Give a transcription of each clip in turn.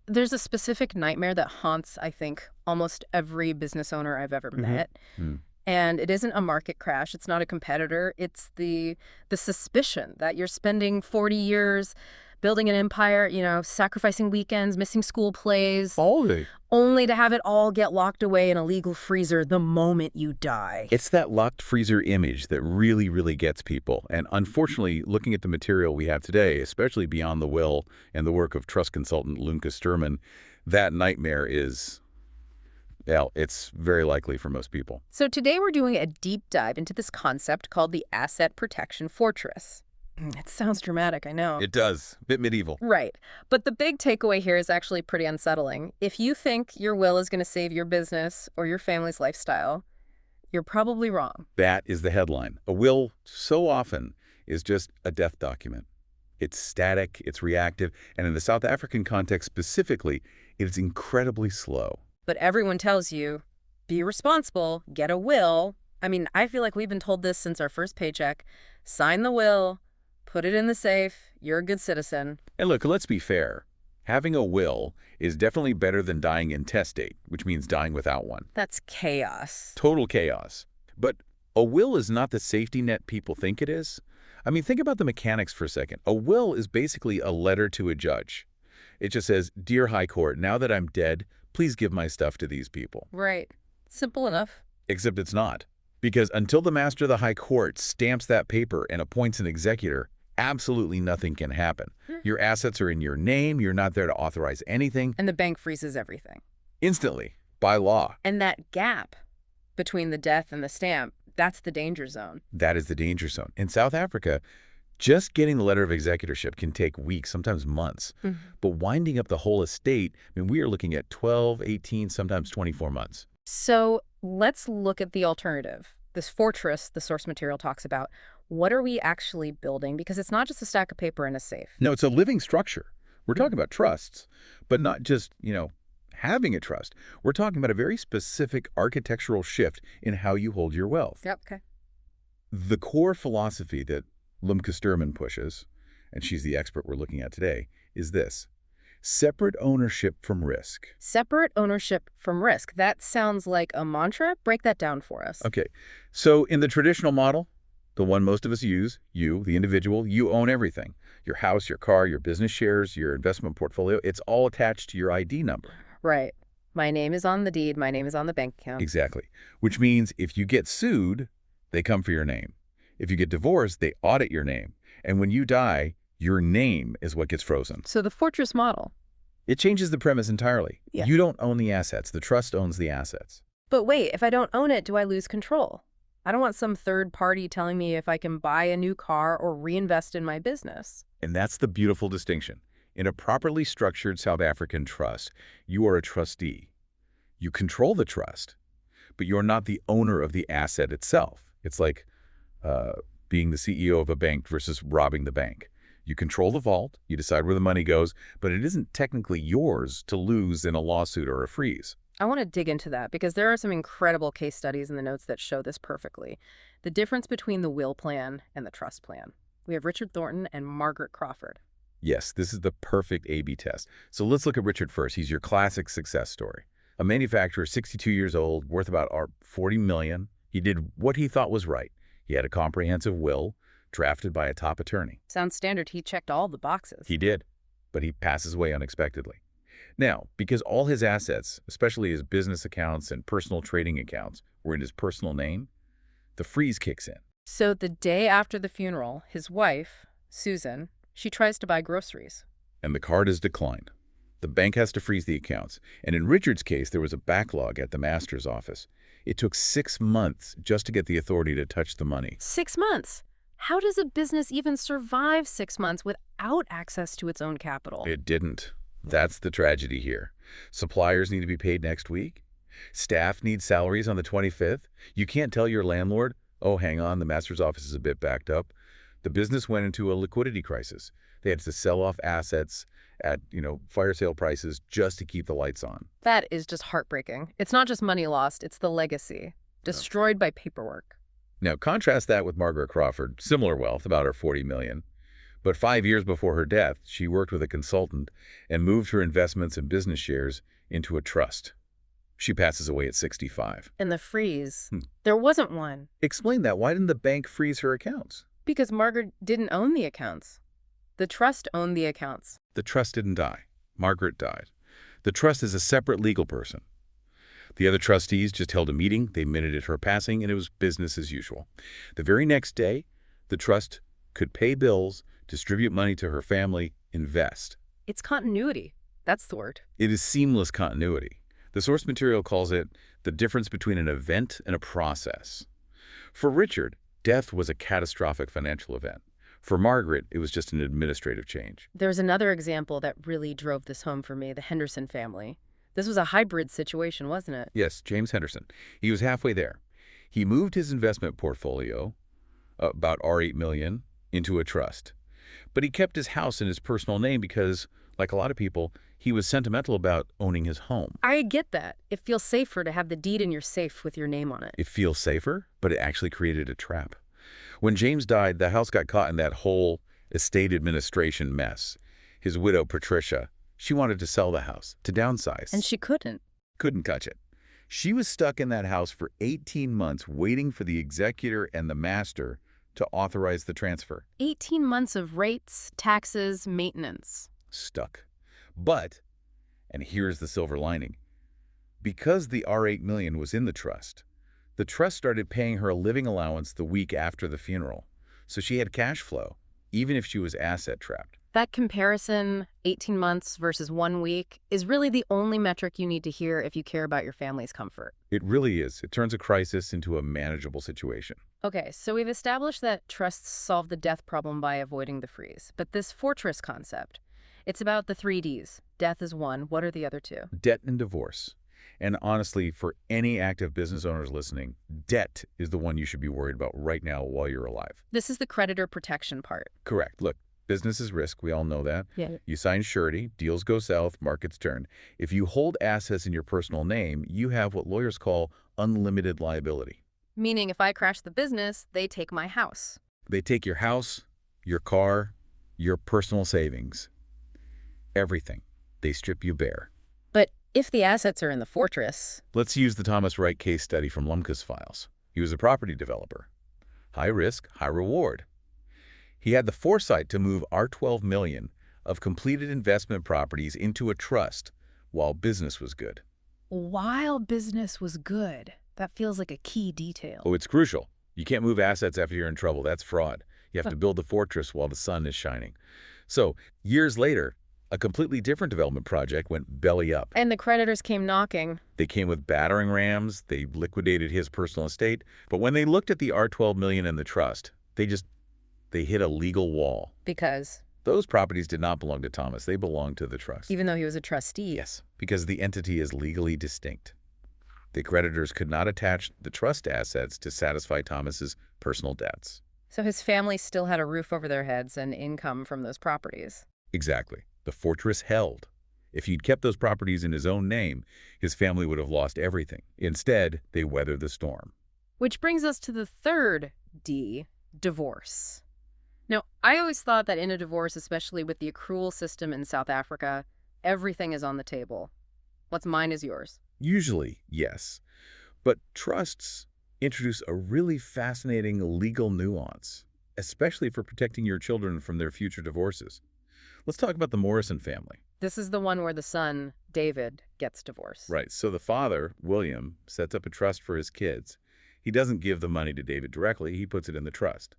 There's a specific nightmare that haunts, I think, almost every business owner I've ever Hmm. met. Hmm. And it isn't a market crash. It's not a competitor. It's the suspicion that you're spending 40 years building an empire, sacrificing weekends, missing school plays, Always. only to have it all get locked away in a legal freezer the moment you die. It's that locked freezer image that really, really gets people. And unfortunately, looking at the material we have today, especially beyond the will and the work of trust consultant Lunka Sturman, that nightmare is, well, it's very likely for most people. So today we're doing a deep dive into this concept called the asset protection fortress. It sounds dramatic, I know. It does. Bit medieval. Right. But the big takeaway here is actually pretty unsettling. If you think your will is going to save your business or your family's lifestyle, you're probably wrong. That is the headline. A will so often is just a death document. It's static, it's reactive, and in the South African context specifically, it's incredibly slow. But everyone tells you, be responsible, get a will. I mean, I feel like we've been told this since our first paycheck. Sign the will, put it in the safe, you're a good citizen. And look, let's be fair. Having a will is definitely better than dying intestate, which means dying without one. That's chaos. Total chaos. But a will is not the safety net people think it is. I mean, think about the mechanics for a second. A will is basically a letter to a judge. It just says, "Dear High Court, now that I'm dead, please give my stuff to these people." Right. Simple enough. Except it's not. Because until the master of the High Court stamps that paper and appoints an executor, absolutely nothing can happen. Your assets are in your name. You're not there to authorize anything. And the bank freezes everything. Instantly, by law. And that gap between the death and the stamp, that's the danger zone. That is the danger zone. In South Africa, just getting the letter of executorship can take weeks, sometimes months. But winding up the whole estate, I mean, we are looking at 12, 18, sometimes 24 months. So let's look at the alternative. This fortress the source material talks about. What are we actually building? Because it's not just a stack of paper in a safe. No, it's a living structure. We're talking about trusts, but not just, having a trust. We're talking about a very specific architectural shift in how you hold your wealth. Yep. Okay. The core philosophy that Lumka Sturman pushes, and she's the expert we're looking at today, is this: separate ownership from risk. Separate ownership from risk. That sounds like a mantra. Break that down for us. Okay, so in the traditional model, the one most of us use, you, the individual, you own everything. Your house, your car, your business shares, your investment portfolio, it's all attached to your ID number. Right. My name is on the deed. My name is on the bank account. Exactly. Which means if you get sued, they come for your name. If you get divorced, they audit your name. And when you die, your name is what gets frozen. So the fortress model. It changes the premise entirely. Yeah. You don't own the assets. The trust owns the assets. But wait, if I don't own it, do I lose control? I don't want some third party telling me if I can buy a new car or reinvest in my business. And that's the beautiful distinction. In a properly structured South African trust, you are a trustee. You control the trust, but you're not the owner of the asset itself. It's like being the CEO of a bank versus robbing the bank. You control the vault, you decide where the money goes, but it isn't technically yours to lose in a lawsuit or a freeze. I want to dig into that because there are some incredible case studies in the notes that show this perfectly. The difference between the will plan and the trust plan. We have Richard Thornton and Margaret Crawford. Yes, this is the perfect A/B test. So let's look at Richard first. He's your classic success story. A manufacturer, 62 years old, worth about $40 million. He did what he thought was right. He had a comprehensive will drafted by a top attorney. Sounds standard. He checked all the boxes. He did, but he passes away unexpectedly. Now, because all his assets, especially his business accounts and personal trading accounts, were in his personal name, the freeze kicks in. So the day after the funeral, his wife, Susan, she tries to buy groceries. And the card is declined. The bank has to freeze the accounts. And in Richard's case, there was a backlog at the master's office. It took 6 months just to get the authority to touch the money. 6 months? How does a business even survive 6 months without access to its own capital? It didn't. That's the tragedy here. Suppliers need to be paid next week. Staff need salaries on the 25th. You can't tell your landlord, "Oh, hang on, the master's office is a bit backed up." The business went into a liquidity crisis. They had to sell off assets at, fire sale prices just to keep the lights on. That is just heartbreaking. It's not just money lost, it's the legacy. Destroyed by paperwork. Now, contrast that with Margaret Crawford, similar wealth, about her $40 million. But 5 years before her death, she worked with a consultant and moved her investments and business shares into a trust. She passes away at 65. And the freeze. Hmm. There wasn't one. Explain that. Why didn't the bank freeze her accounts? Because Margaret didn't own the accounts. The trust owned the accounts. The trust didn't die. Margaret died. The trust is a separate legal person. The other trustees just held a meeting, they minuted her passing, and it was business as usual. The very next day, the trust could pay bills, distribute money to her family, invest. It's continuity. That's the word. It is seamless continuity. The source material calls it the difference between an event and a process. For Richard, death was a catastrophic financial event. For Margaret, it was just an administrative change. There's another example that really drove this home for me, the Henderson family. This was a hybrid situation, wasn't it? Yes, James Henderson. He was halfway there. He moved his investment portfolio, about $8 million, into a trust. But he kept his house in his personal name because, like a lot of people, he was sentimental about owning his home. I get that. It feels safer to have the deed in your safe with your name on it. It feels safer, but it actually created a trap. When James died, the house got caught in that whole estate administration mess. His widow, Patricia, she wanted to sell the house, to downsize. And she couldn't. Couldn't touch it. She was stuck in that house for 18 months waiting for the executor and the master to authorize the transfer. 18 months of rates, taxes, maintenance. Stuck. But, and here's the silver lining, because the $8 million was in the trust started paying her a living allowance the week after the funeral. So she had cash flow, even if she was asset trapped. That comparison, 18 months versus 1 week, is really the only metric you need to hear if you care about your family's comfort. It really is. It turns a crisis into a manageable situation. Okay, so we've established that trusts solve the death problem by avoiding the freeze. But this fortress concept, it's about the 3 Ds. Death is one. What are the other 2? Debt and divorce. And honestly, for any active business owners listening, debt is the one you should be worried about right now while you're alive. This is the creditor protection part. Correct. Look, business is risk. We all know that. Yeah. You sign surety, deals go south, markets turn. If you hold assets in your personal name, you have what lawyers call unlimited liability. Meaning if I crash the business, they take my house. They take your house, your car, your personal savings. Everything. They strip you bare. But if the assets are in the fortress... Let's use the Thomas Wright case study from Lumka's files. He was a property developer. High risk, high reward. He had the foresight to move $12 million of completed investment properties into a trust while business was good. While business was good. That feels like a key detail. Oh, it's crucial. You can't move assets after you're in trouble. That's fraud. You have to build the fortress while the sun is shining. So, years later, a completely different development project went belly up. And the creditors came knocking. They came with battering rams. They liquidated his personal estate. But when they looked at the $12 million in the trust, they hit a legal wall. Because? Those properties did not belong to Thomas. They belonged to the trust. Even though he was a trustee? Yes, because the entity is legally distinct. The creditors could not attach the trust assets to satisfy Thomas's personal debts. So his family still had a roof over their heads and income from those properties. Exactly. The fortress held. If he'd kept those properties in his own name, his family would have lost everything. Instead, they weathered the storm. Which brings us to the third D, divorce. Now, I always thought that in a divorce, especially with the accrual system in South Africa, everything is on the table. What's mine is yours. Usually, yes. But trusts introduce a really fascinating legal nuance, especially for protecting your children from their future divorces. Let's talk about the Morrison family. This is the one where the son, David, gets divorced. Right. So the father, William, sets up a trust for his kids. He doesn't give the money to David directly. He puts it in the trust.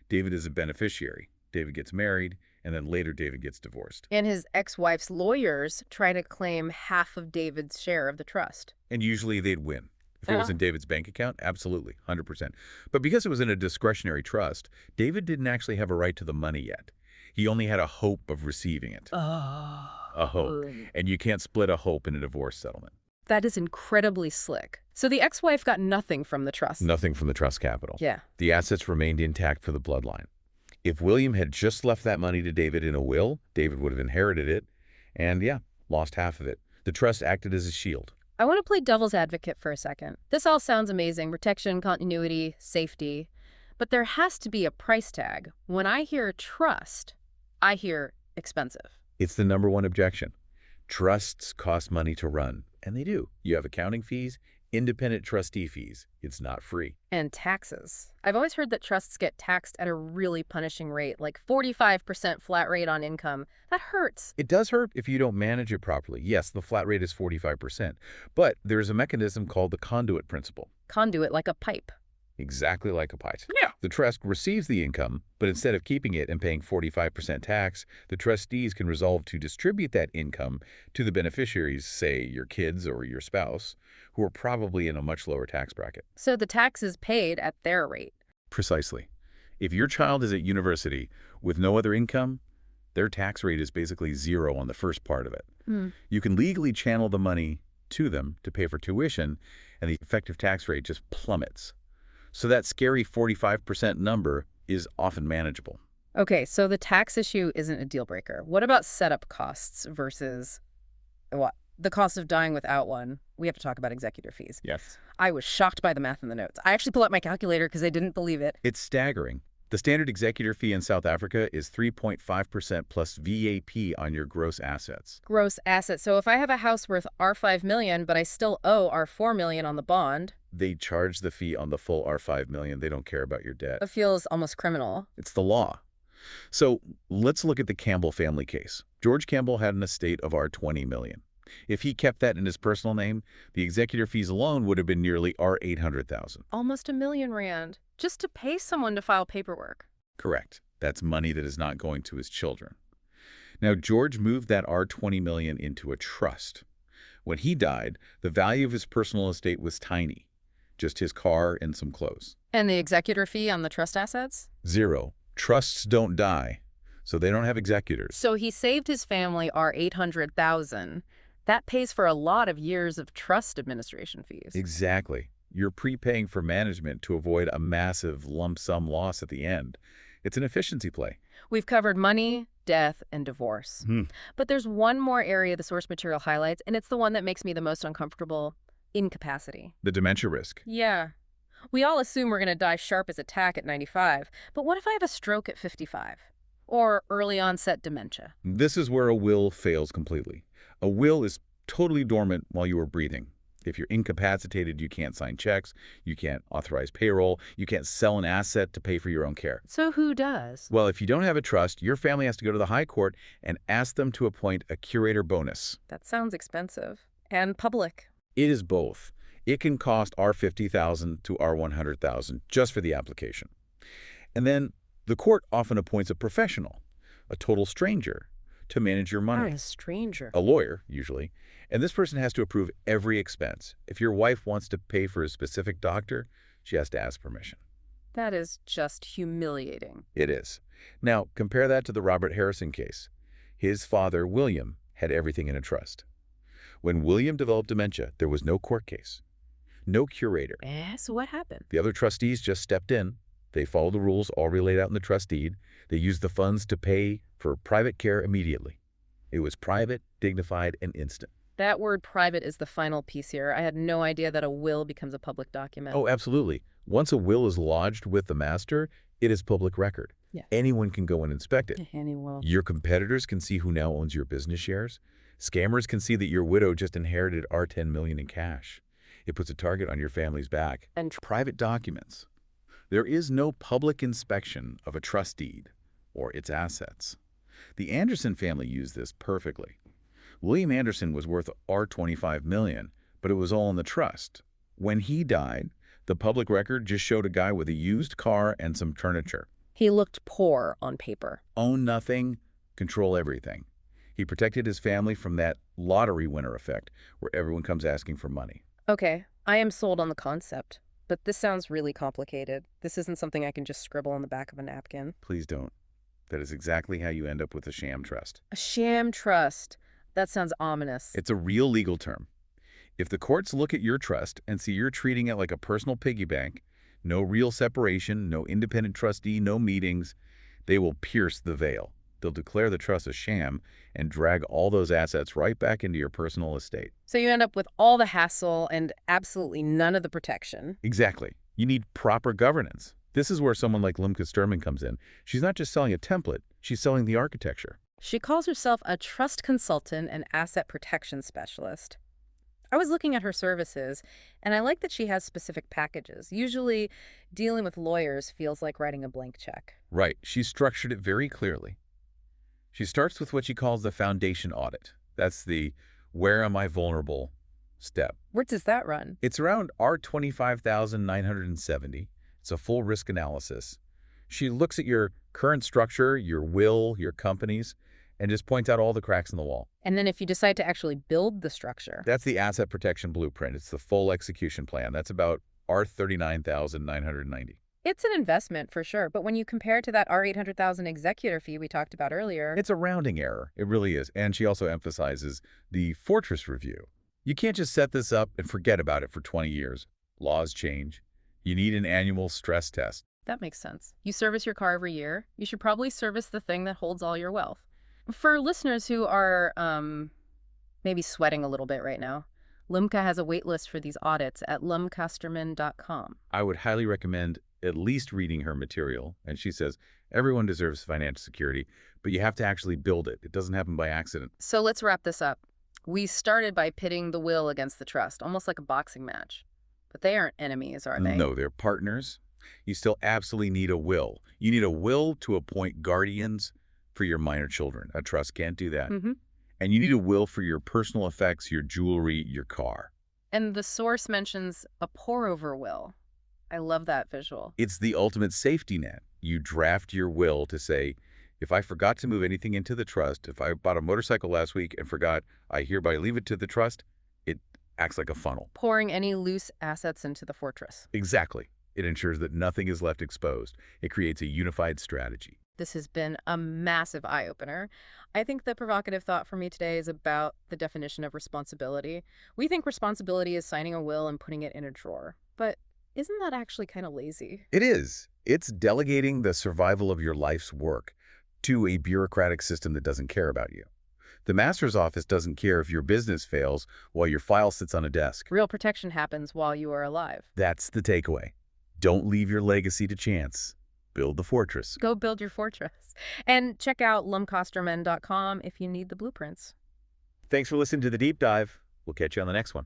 David is a beneficiary. David gets married, and then later David gets divorced. And his ex-wife's lawyers try to claim half of David's share of the trust. And usually they'd win. If it was in David's bank account, absolutely, 100%. But because it was in a discretionary trust, David didn't actually have a right to the money yet. He only had a hope of receiving it. A hope. And you can't split a hope in a divorce settlement. That is incredibly slick. So the ex-wife got nothing from the trust. Nothing from the trust capital. Yeah. The assets remained intact for the bloodline. If William had just left that money to David in a will, David would have inherited it and, yeah, lost half of it. The trust acted as a shield. I want to play devil's advocate for a second. This all sounds amazing. Protection, continuity, safety. But there has to be a price tag. When I hear trust, I hear expensive. It's the number one objection. Trusts cost money to run, and they do. You have accounting fees, independent trustee fees. It's not free. And taxes. I've always heard that trusts get taxed at a really punishing rate, like 45% flat rate on income. That hurts. It does hurt if you don't manage it properly. Yes, the flat rate is 45%, but there's a mechanism called the conduit principle. Conduit like a pipe. Exactly like a PITE. Yeah. The trust receives the income, but instead of keeping it and paying 45% tax, the trustees can resolve to distribute that income to the beneficiaries, say your kids or your spouse, who are probably in a much lower tax bracket. So the tax is paid at their rate. Precisely. If your child is at university with no other income, their tax rate is basically zero on the first part of it. You can legally channel the money to them to pay for tuition, and the effective tax rate just plummets. So that scary 45% number is often manageable. Okay, so the tax issue isn't a deal breaker. What about setup costs versus what? The cost of dying without one. We have to talk about executor fees. Yes. I was shocked by the math in the notes. I actually pulled out my calculator because I didn't believe it. It's staggering. The standard executor fee in South Africa is 3.5% plus VAT on your gross assets. Gross assets. So if I have a house worth R5 million, but I still owe R4 million on the bond, They charge the fee on the full R5 million. They don't care about your debt. it feels almost criminal. It's the law. So let's look at the Campbell family case. George Campbell had an estate of R20 million. If he kept that in his personal name, the executor fees alone would have been nearly R800,000. Almost R1,000,000 just to pay someone to file paperwork. Correct. That's money that is not going to his children. Now, George moved that R20 million into a trust. When he died, the value of his personal estate was tiny, just his car and some clothes. And the executor fee on the trust assets? Zero. Trusts don't die, so they don't have executors. So he saved his family R800,000. That pays for a lot of years of trust administration fees. Exactly. You're prepaying for management to avoid a massive lump sum loss at the end. It's an efficiency play. We've covered money, death, and divorce. But there's one more area the source material highlights, and it's the one that makes me the most uncomfortable: incapacity. The dementia risk. Yeah. We all assume we're going to die sharp as a tack at 95, but what if I have a stroke at 55? Or early onset dementia? This is where a will fails completely. A will is totally dormant while you are breathing. If you're incapacitated, you can't sign checks, you can't authorize payroll, you can't sell an asset to pay for your own care. So who does? Well, if you don't have a trust, your family has to go to the high court and ask them to appoint a curator bonus. That sounds expensive. And public. It is both. It can cost R50,000 to R100,000 just for the application. And then the court often appoints a professional, a total stranger, to manage your money. A stranger. A lawyer, usually. And this person has to approve every expense. If your wife wants to pay for a specific doctor, she has to ask permission. That is just humiliating. It is. Now, compare that to the Robert Harrison case. His father, William, had everything in a trust. When William developed dementia, there was no court case, no curator. So what happened? The other trustees just stepped in. They followed the rules already laid out in the trust deed. They used the funds to pay for private care immediately. It was private, dignified, and instant. That word private is the final piece here. I had no idea that a will becomes a public document. Oh, absolutely. Once a will is lodged with the master, it is public record. Yeah. Anyone can go and inspect it. Anyone. Your competitors can see who now owns your business shares. Scammers can see that your widow just inherited R10 million in cash. It puts a target on your family's back. And Private documents. There is no public inspection of a trust deed or its assets. The Anderson family used this perfectly. William Anderson was worth R25 million, but it was all in the trust. When he died, the public record just showed a guy with a used car and some furniture. he looked poor on paper. Own nothing, control everything. He protected his family from that lottery winner effect, where everyone comes asking for money. Okay, I am sold on the concept, but this sounds really complicated. This isn't something I can just scribble on the back of a napkin. Please don't. That is exactly how you end up with a sham trust. A sham trust. That sounds ominous. It's a real legal term. If the courts look at your trust and see you're treating it like a personal piggy bank, no real separation, no independent trustee, no meetings, they will pierce the veil. They'll declare the trust a sham and drag all those assets right back into your personal estate. So you end up with all the hassle and absolutely none of the protection. Exactly. You need proper governance. This is where someone like Limca Sturman comes in. She's not just selling a template, She's selling the architecture. She calls herself a trust consultant and asset protection specialist. I was looking at her services, and I like that she has specific packages. Usually, dealing with lawyers feels like writing a blank check. Right. She's structured it very clearly. She starts with what she calls the foundation audit. That's the where am I vulnerable step. Where does that run? It's around R25,970. It's a full risk analysis. She looks at your current structure, your will, your companies, and just points out all the cracks in the wall. And then if you decide to actually build the structure. That's the asset protection blueprint. It's the full execution plan. That's about R39,990. It's an investment for sure, but when you compare it to that R800,000 executor fee we talked about earlier. It's a rounding error. It really is. And she also emphasizes the fortress review. You can't just set this up and forget about it for 20 years. Laws change. You need an annual stress test. That makes sense. You service your car every year. You should probably service the thing that holds all your wealth. For listeners who are maybe sweating a little bit right now, Limca has a wait list for these audits at lumcasterman.com. I would highly recommend at least reading her material. And she says, everyone deserves financial security, but you have to actually build it. It doesn't happen by accident. So let's wrap this up. We started by pitting the will against the trust, almost like a boxing match. But they aren't enemies, are they? No, they're partners. You still absolutely need a will. You need a will to appoint guardians for your minor children. A trust can't do that. Mm-hmm. And you need a will for your personal effects, your jewelry, your car. And the source mentions a pour-over will. I love that visual. It's the ultimate safety net. You draft your will to say, if I forgot to move anything into the trust, if I bought a motorcycle last week and forgot, I hereby leave it to the trust, it acts like a funnel. Pouring any loose assets into the fortress. Exactly. It ensures that nothing is left exposed. It creates a unified strategy. This has been a massive eye-opener. I think the provocative thought for me today is about the definition of responsibility. We think responsibility is signing a will and putting it in a drawer. But isn't that actually kind of lazy? It is. It's delegating the survival of your life's work to a bureaucratic system that doesn't care about you. The master's office doesn't care if your business fails while your file sits on a desk. Real protection happens while you are alive. That's the takeaway. Don't leave your legacy to chance. Build the fortress. Go build your fortress. And check out lumcasterman.com if you need the blueprints. Thanks for listening to The Deep Dive. We'll catch you on the next one.